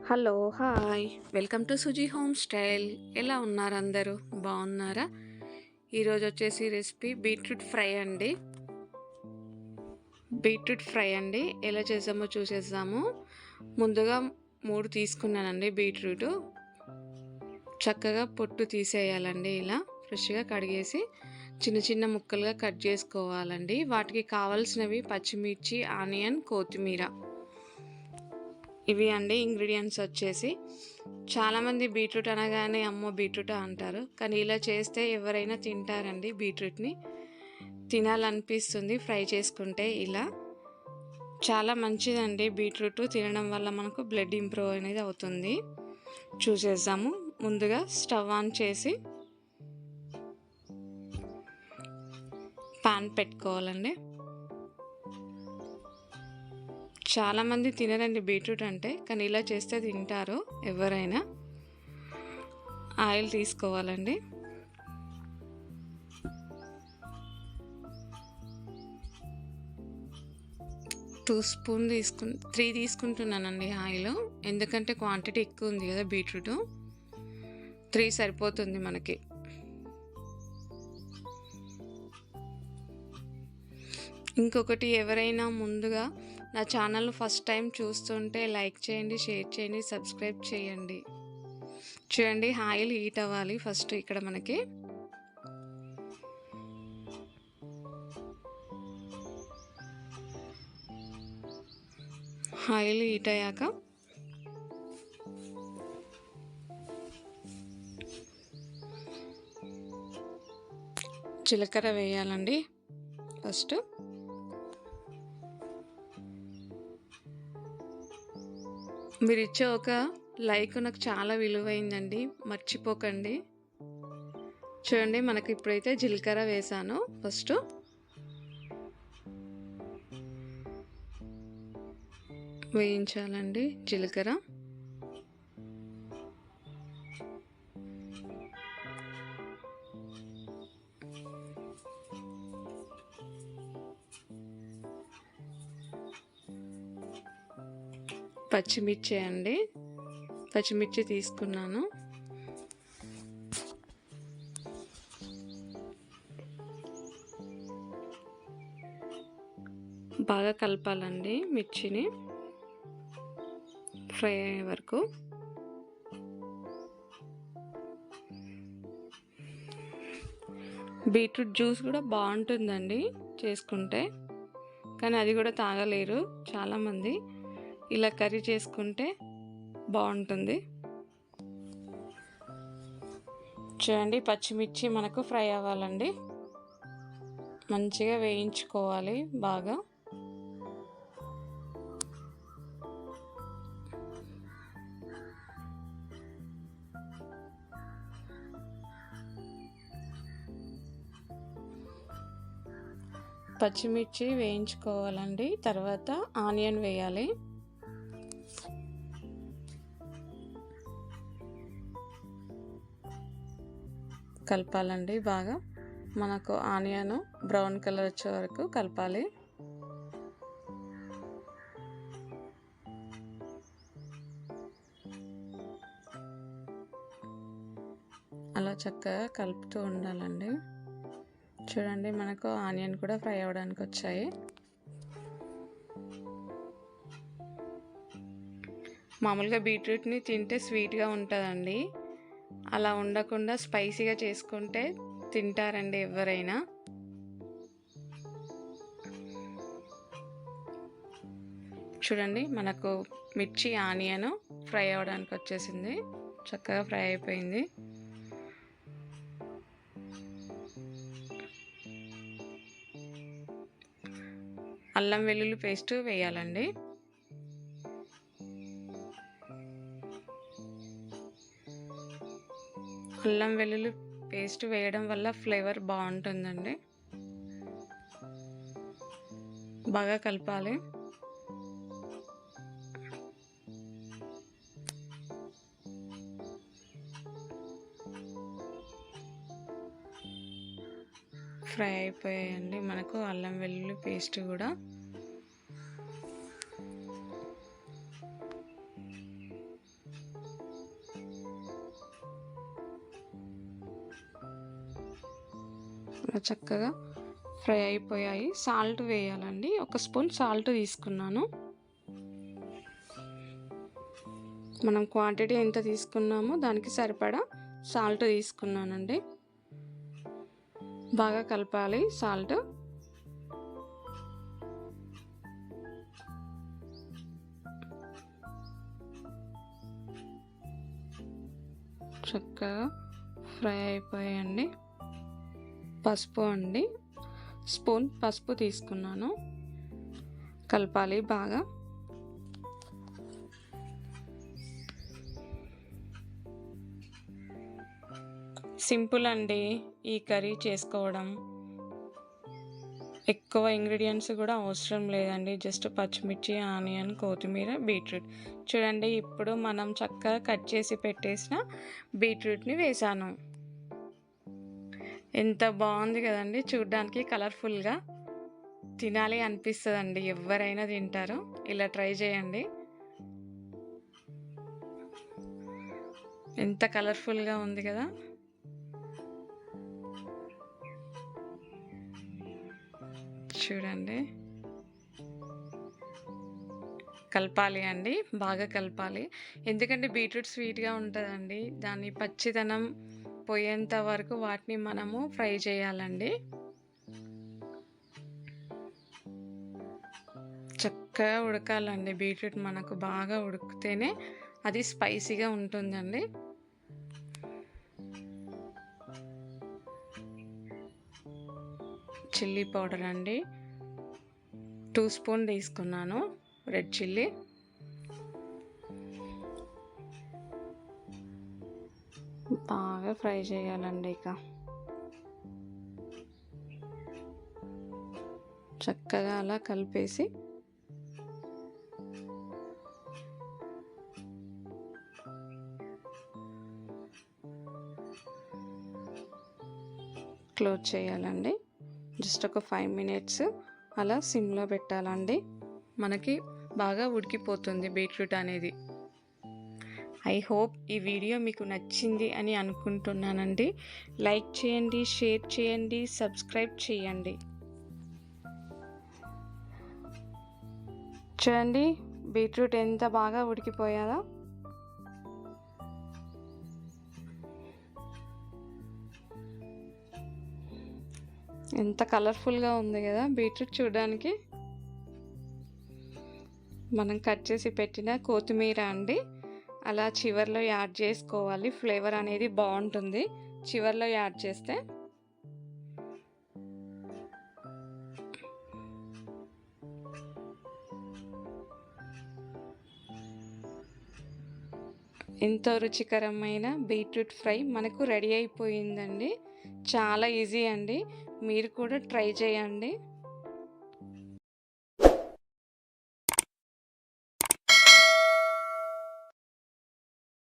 Hello hi welcome to Suji home style. ఎలా ఉన్నారు అందరూ? బాగున్నారా? ఈరోజు వచ్చేసి రెసిపీ బీట్రూట్ ఫ్రై అండి. బీట్రూట్ ఫ్రై అండి ఎలా చేసామో చూసేద్దాము. ముందుగా 3 తీసుకున్నానండి బీట్రూట్. చక్కగా పొట్టు తీసేయాలండి. ఇలా ఫ్రెష్గా కడిగేసి చిన్న చిన్న ముక్కలుగా కట్ చేసుకోవాలండి. వాటికి కావాల్సినవి పచ్చిమిర్చి, ఆనియన్, కొత్తిమీర. ఇవి అండి ఇంగ్రీడియంట్స్ వచ్చేసి. చాలామంది బీట్రూట్ అనగానే అమ్మో బీట్రూట్ అంటారు, కానీ ఇలా చేస్తే ఎవరైనా తింటారండి. బీట్రూట్ని తినాలనిపిస్తుంది ఫ్రై చేసుకుంటే. ఇలా చాలా మంచిదండి బీట్రూట్ తినడం వల్ల మనకు బ్లడ్ ఇంప్రూవ్ అనేది అవుతుంది. చూసేద్దాము. ముందుగా స్టవ్ ఆన్ చేసి పాన్ పెట్టుకోవాలండి. చాలామంది తినరండి బీట్రూట్ అంటే, కానీ ఇలా చేస్తే తింటారు ఎవరైనా. ఆయిల్ తీసుకోవాలండి. టూ స్పూన్ 3 తీసుకుంటున్నానండి ఆయిల్. ఎందుకంటే క్వాంటిటీ ఎక్కువ ఉంది కదా బీట్రూట్. 3 సరిపోతుంది మనకి. ఇంకొకటి, ఎవరైనా ముందుగా నా ఛానల్ ఫస్ట్ టైం చూస్తుంటే లైక్ చేయండి, షేర్ చేయండి, సబ్స్క్రైబ్ చేయండి. చూడండి, ఆయిల్ హీట్ అవ్వాలి ఫస్ట్ ఇక్కడ మనకి. ఆయిల్ హీట్ అయ్యాక జీలకర్ర వేయాలండి ఫస్ట్. మీరు ఇచ్చే ఒక లైక్ నాకు చాలా విలువైందండి, మర్చిపోకండి. చూడండి, మనకి ఇప్పుడైతే జీలకర్ర వేసాను ఫస్ట్. వేయించాలండి జీలకర్ర. పచ్చిమిర్చి అండి, పచ్చిమిర్చి తీసుకున్నాను. బాగా కలపాలండి మిర్చిని ఫ్రై అయ్యే వరకు. బీట్రూట్ జ్యూస్ కూడా బాగుంటుందండి చేసుకుంటే, కానీ అది కూడా తాగలేరు చాలామంది. ఇలా కర్రీ చేసుకుంటే బాగుంటుంది. చూడండి, పచ్చిమిర్చి మనకు ఫ్రై అవ్వాలండి, మంచిగా వేయించుకోవాలి బాగా. పచ్చిమిర్చి వేయించుకోవాలండి. తర్వాత ఆనియన్ వేయాలి. కలపాలండి బాగా. మనకు ఆనియన్ బ్రౌన్ కలర్ వచ్చే వరకు కలపాలి. అలా చక్కగా కలుపుతూ ఉండాలండి. చూడండి, మనకు ఆనియన్ కూడా ఫ్రై అవ్వడానికి వచ్చాయి. మామూలుగా బీట్రూట్ని తింటే స్వీట్గా ఉంటుందండి. అలా ఉండకుండా స్పైసీగా చేసుకుంటే తింటారండి ఎవరైనా. చూడండి, మనకు మిర్చి ఆనియన్ ఫ్రై అవ్వడానికి వచ్చేసింది, చక్కగా ఫ్రై అయిపోయింది. అల్లం వెల్లుల్లి పేస్ట్ వేయాలండి. అల్లం వెల్లుల్లి పేస్ట్ వేయడం వల్ల ఫ్లేవర్ బాగుంటుందండి. బాగా కలపాలి. ఫ్రై అయిపోయాయండి మనకు అల్లం వెల్లుల్లి పేస్ట్ కూడా. ఇలా చక్కగా ఫ్రై అయిపోయాయి. సాల్ట్ వేయాలండి. 1 స్పూన్ సాల్ట్ తీసుకున్నాను. మనం క్వాంటిటీ ఎంత తీసుకున్నామో దానికి సరిపడా సాల్ట్ తీసుకున్నానండి. బాగా కలపాలి సాల్ట్. చక్కగా ఫ్రై అయిపోయాయండి. పసుపు అండి, స్పూన్ పసుపు తీసుకున్నాను. కలపాలి బాగా. సింపుల్ అండి ఈ కర్రీ చేసుకోవడం. ఎక్కువ ఇంగ్రీడియంట్స్ కూడా అవసరం లేదండి. జస్ట్ పచ్చిమిర్చి, ఆనియన్, కొత్తిమీర, బీట్రూట్. చూడండి, ఇప్పుడు మనం చక్కగా కట్ చేసి పెట్టేసిన బీట్రూట్ని వేసాను. ఎంత బాగుంది కదండి, చూడ్డానికి కలర్ఫుల్గా. తినాలి అనిపిస్తుందండి. ఎవరైనా తింటారు. ఇలా ట్రై చేయండి. ఎంత కలర్ఫుల్గా ఉంది కదా. చూడండి, కలపాలి అండి, బాగా కలపాలి. ఎందుకంటే బీట్రూట్ స్వీట్గా ఉంటుందండి. దాని పచ్చిదనం పోయేంత వరకు వాటిని మనము ఫ్రై చేయాలండి. చక్కగా ఉడకాలండి. బీట్రూట్ మనకు బాగా ఉడికితేనే అది స్పైసీగా ఉంటుందండి. చిల్లీ పౌడర్ అండి, 2 స్పూన్ తీసుకున్నాను రెడ్ చిల్లీ. బాగా ఫ్రై చేయాలండి. ఇక చక్కగా అలా కలిపేసి క్లోజ్ చేయాలండి. జస్ట్ ఒక 5 మినిట్స్ అలా సిమ్లో పెట్టాలండి. మనకి బాగా ఉడికిపోతుంది బీట్రూట్ అనేది. ఐ హోప్ ఈ వీడియో మీకు నచ్చింది అని అనుకుంటున్నానండి. లైక్ చేయండి, షేర్ చేయండి, సబ్స్క్రైబ్ చేయండి. చూడండి, బీట్రూట్ ఎంత బాగా ఉడికిపోయాదో. ఎంత కలర్ఫుల్గా ఉంది కదా బీట్రూట్ చూడడానికి. మనం కట్ చేసి పెట్టిన కొత్తిమీర అండి, అలా చివర్లో యాడ్ చేసుకోవాలి. ఫ్లేవర్ అనేది బాగుంటుంది చివర్లో యాడ్ చేస్తే. ఎంతో రుచికరమైన బీట్రూట్ ఫ్రై మనకు రెడీ అయిపోయిందండి. చాలా ఈజీ అండి. మీరు కూడా ట్రై చేయండి.